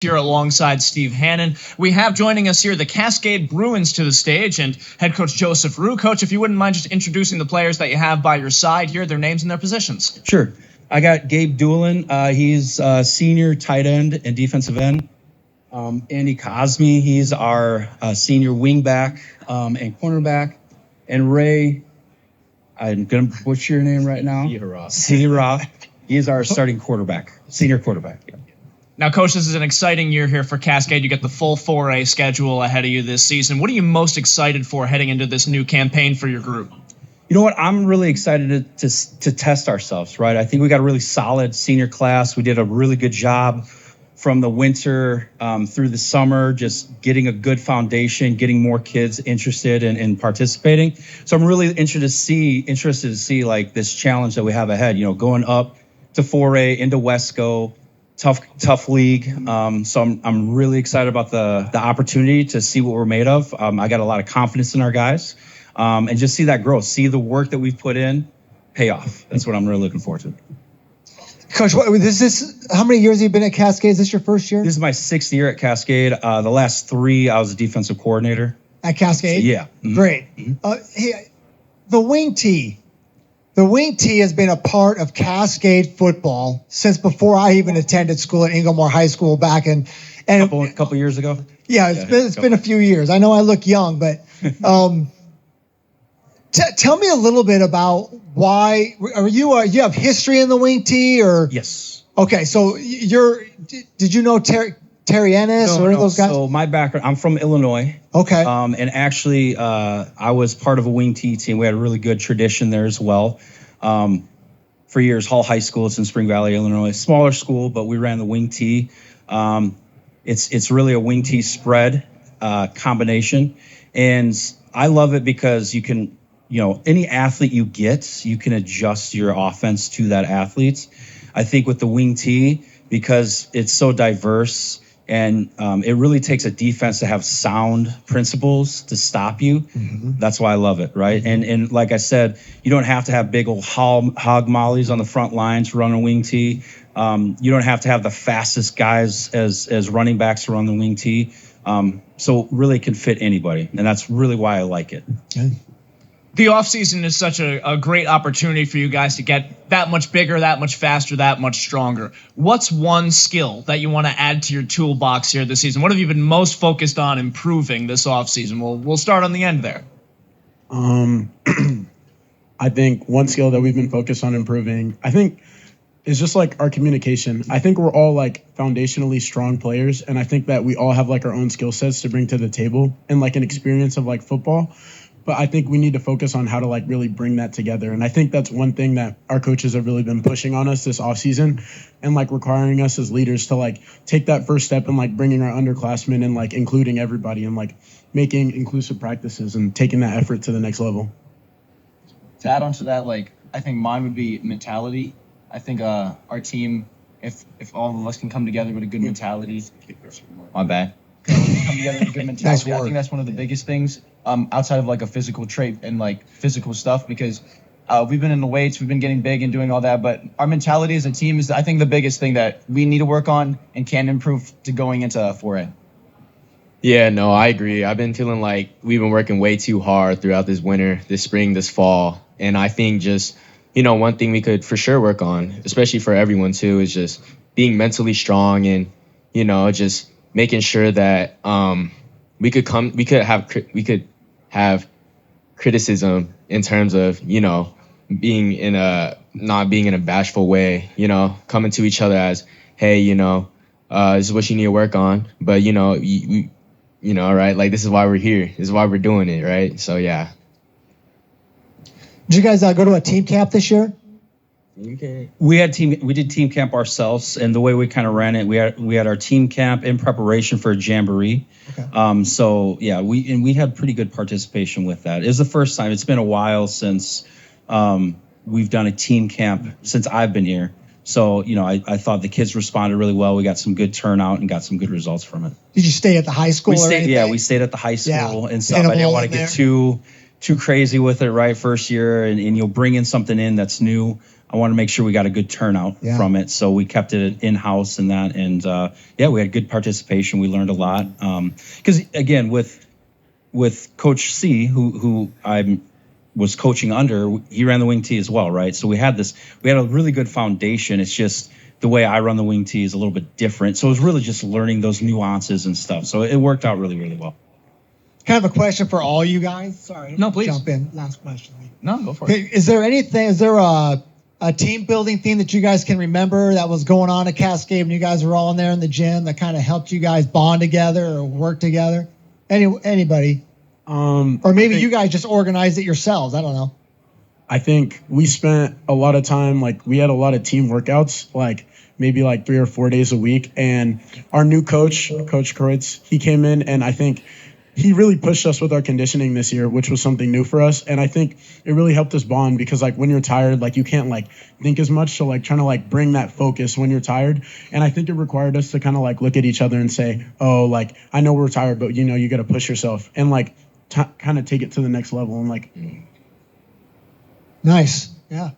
here alongside Steve Hannon. We have joining us here the Cascade Bruins to the stage and head coach Joseph Rue. Coach, if you wouldn't mind just introducing the players that you have by your side here, their names and their positions. Sure. I got Gabe Doolin. He's senior tight end and defensive end. Andi Cosme, he's our senior wingback and cornerback. And Ray, I'm going to butcher your name right now. Sihara. He is our starting quarterback, senior quarterback. Now, Coach, this is an exciting year here for Cascade. You get the full 4A schedule ahead of you this season. What are you most excited for heading into this new campaign for your group? You know what? I'm really excited to test ourselves, right? I think we got a really solid senior class. We did a really good job from the winter through the summer, just getting a good foundation, getting more kids interested in participating. So I'm really interested to see like this challenge that we have ahead, you know, going up to 4A into Wesco. Tough league. So I'm really excited about the opportunity to see what we're made of. I got a lot of confidence in our guys, and just see that growth, see the work that we've put in pay off. That's what I'm really looking forward to. Coach, how many years have you been at Cascade? Is this your first year? This is my 6th year at Cascade. The last 3, I was a defensive coordinator. At Cascade? Yeah. Mm-hmm. Great. Hey, the wing tee. The wing tee has been a part of Cascade football since before I even attended school at Inglemoor High School back in A couple years ago. Yeah, it's been a few years. I know I look young, but tell me a little bit about why you have history in the wing tee or? Yes. Okay, so did you know Terry Ennis or those guys? So my background, I'm from Illinois. Okay. And actually, I was part of a wing tee team. We had a really good tradition there as well. For years, Hall High School, it's in Spring Valley, Illinois. Smaller school, but we ran the wing tee. It's really a wing tee spread combination. And I love it because you can, any athlete you get, you can adjust your offense to that athlete. I think with the wing tee, because it's so diverse, and it really takes a defense to have sound principles to stop you. Mm-hmm. That's why I love it, right? And like I said, you don't have to have big old hog mollies on the front lines to run a wing tee. You don't have to have the fastest guys as running backs to run the wing tee. So really can fit anybody, and that's really why I like it. Okay. The offseason is such a great opportunity for you guys to get that much bigger, that much faster, that much stronger. What's one skill that you want to add to your toolbox here this season? What have you been most focused on improving this offseason? We'll start on the end there. I think one skill that we've been focused on improving, is just like our communication. I think we're all like foundationally strong players, and I think that we all have like our own skill sets to bring to the table and like an experience of like football. But I think we need to focus on how to like really bring that together. And I think that's one thing that our coaches have really been pushing on us this offseason and like requiring us as leaders to like take that first step and like bringing our underclassmen and like including everybody and like making inclusive practices and taking that effort to the next level. To add on to that, I think mine would be mentality. I think our team, if all of us can come together with a good mentality, my bad. Come together with a good mentality. I think that's one of the biggest things outside of like a physical trait and like physical stuff, because we've been in the weights, we've been getting big and doing all that, but our mentality as a team is, I think, the biggest thing that we need to work on and can improve to going into 4A. Yeah, no, I agree. I've been feeling like we've been working way too hard throughout this winter, this spring, this fall, and I think just one thing we could for sure work on, especially for everyone too, is just being mentally strong and just making sure that we could have criticism in terms of being in a not being in a bashful way, coming to each other as, hey, this is what you need to work on, but right, like this is why we're here, this is why we're doing it, right? So yeah. Did you guys go to a team camp this year? We did team camp ourselves, and the way we kind of ran it, we had our team camp in preparation for a jamboree. Okay. So yeah, we had pretty good participation with that. It was the first time. It's been a while since we've done a team camp since I've been here. So I thought the kids responded really well. We got some good turnout and got some good results from it. Did you stay at the high school? We stayed at the high school and stuff. I didn't want to get too crazy with it, right? First year, and you'll bring in something in that's new. I want to make sure we got a good turnout from it. So we kept it in-house and that. And we had good participation. We learned a lot. Because again, with Coach C, who I was coaching under, he ran the wing tee as well, right? So we had a really good foundation. It's just the way I run the wing tee is a little bit different. So it was really just learning those nuances and stuff. So it worked out really, really well. Kind of a question for all you guys. Sorry. No, please. Jump in. Last question. No, go for it. Is there a team building thing that you guys can remember that was going on at Cascade when you guys were all in there in the gym that kind of helped you guys bond together or work together? Anybody? Or maybe you guys just organized it yourselves. I don't know. I think we spent a lot of time, like we had a lot of team workouts, like maybe like 3 or 4 days a week. And our new coach, Coach Kreutz, he came in and I think he really pushed us with our conditioning this year, which was something new for us. And I think it really helped us bond because like when you're tired, like you can't like think as much. So like trying to like bring that focus when you're tired. And I think it required us to kind of like look at each other and say, oh, like I know we're tired, but you got to push yourself and like kind of take it to the next level. And like, nice. Yeah.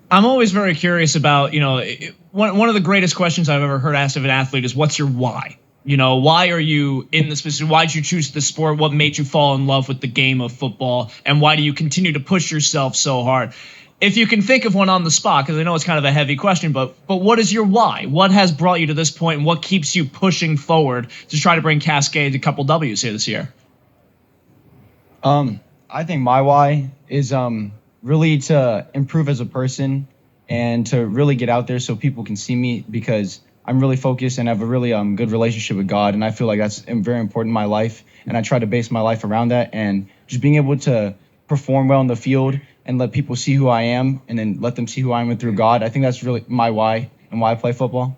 I'm always very curious about, one of the greatest questions I've ever heard asked of an athlete is, what's your why? Why are you in this position? Why did you choose the sport? What made you fall in love with the game of football? And why do you continue to push yourself so hard? If you can think of one on the spot, because I know it's kind of a heavy question, but what is your why? What has brought you to this point, and what keeps you pushing forward to try to bring Cascade a couple W's here this year? I think my why is really to improve as a person and to really get out there so people can see me, because I'm really focused and have a really good relationship with God, and I feel like that's very important in my life, and I try to base my life around that, and just being able to perform well in the field and let people see who I am and then let them see who I am through God. I think that's really my why and why I play football.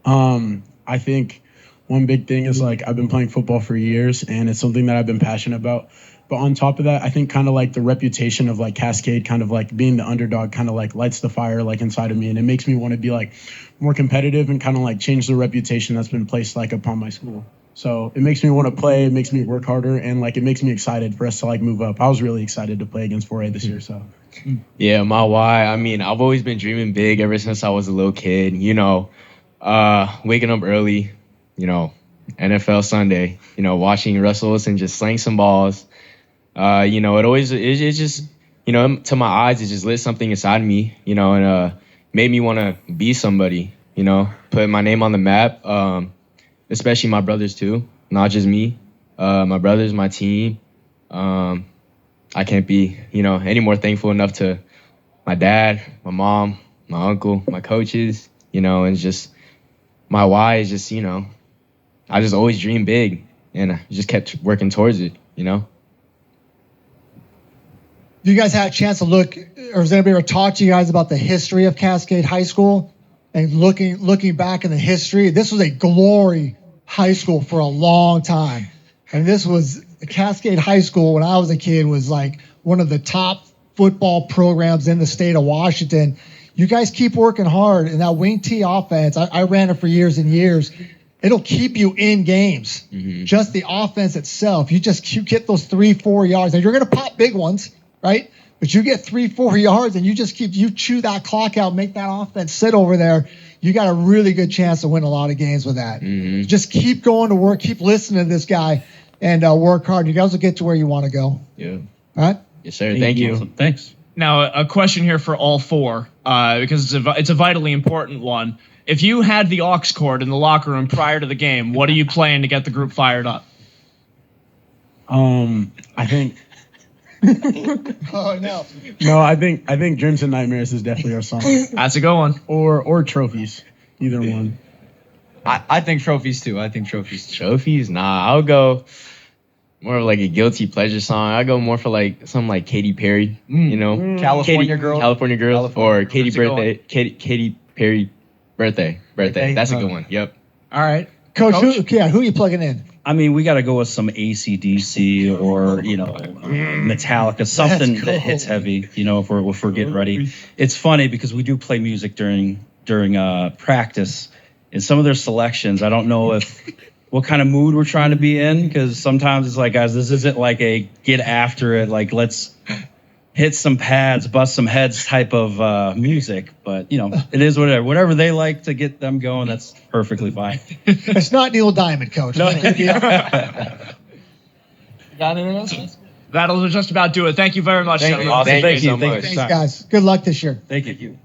I think one big thing is like I've been playing football for years and it's something that I've been passionate about. But on top of that, I think kind of like the reputation of like Cascade, kind of like being the underdog, kind of like lights the fire like inside of me. And it makes me want to be like more competitive and kind of like change the reputation that's been placed like upon my school. So it makes me want to play, it makes me work harder, and like it makes me excited for us to like move up. I was really excited to play against 4A this year. So yeah, my why. I mean, I've always been dreaming big ever since I was a little kid. Waking up early, NFL Sunday, watching Russell Wilson just slang some balls. It just, to my eyes, it just lit something inside me, and made me want to be somebody, put my name on the map, especially my brothers too, not just me, my brothers, my team. I can't be, any more thankful enough to my dad, my mom, my uncle, my coaches, and just my why is just, I just always dreamed big and I just kept working towards it, You guys had a chance to look, or has anybody ever talked to you guys about the history of Cascade High School? And looking back in the history, this was a glory high school for a long time. And this was Cascade High School when I was a kid was like one of the top football programs in the state of Washington. You guys keep working hard, and that wing tee offense, I ran it for years and years. It'll keep you in games. Mm-hmm. Just the offense itself. You get those 3-4 yards, and you're going to pop big ones, right? But you get 3-4 yards, and you chew that clock out, make that offense sit over there. You got a really good chance to win a lot of games with that. Mm-hmm. Just keep going to work, keep listening to this guy, and work hard. You guys will get to where you want to go. Yeah. All right? Yes, sir. Thank you. Awesome. Thanks. Now, a question here for all four, because it's a vitally important one. If you had the aux cord in the locker room prior to the game, what are you playing to get the group fired up? I think. Oh no. No, I think Dreams and Nightmares is definitely our song. That's a good one. Or Trophies, either one. I think Trophies too. Trophies? Nah, I'll go more of like a guilty pleasure song. I go more for like something like Katy Perry, California Girl, or Katy Perry birthday. That's a good one. Yep. All right, Coach. Who are you plugging in? I mean, we got to go with some AC/DC or Metallica, something that hits heavy. If we're getting ready. It's funny because we do play music during practice, and some of their selections, I don't know what kind of mood we're trying to be in, because sometimes it's like, guys, this isn't like a get after it, like let's hit some pads, bust some heads type of music. But, you know, it is whatever. Whatever they like to get them going, that's perfectly fine. It's not Neil Diamond, Coach. No. Got anything else? That'll just about do it. Thank you very much, gentlemen. Awesome. Thank you so Thank much. Thanks, guys. Good luck this year. Thank you.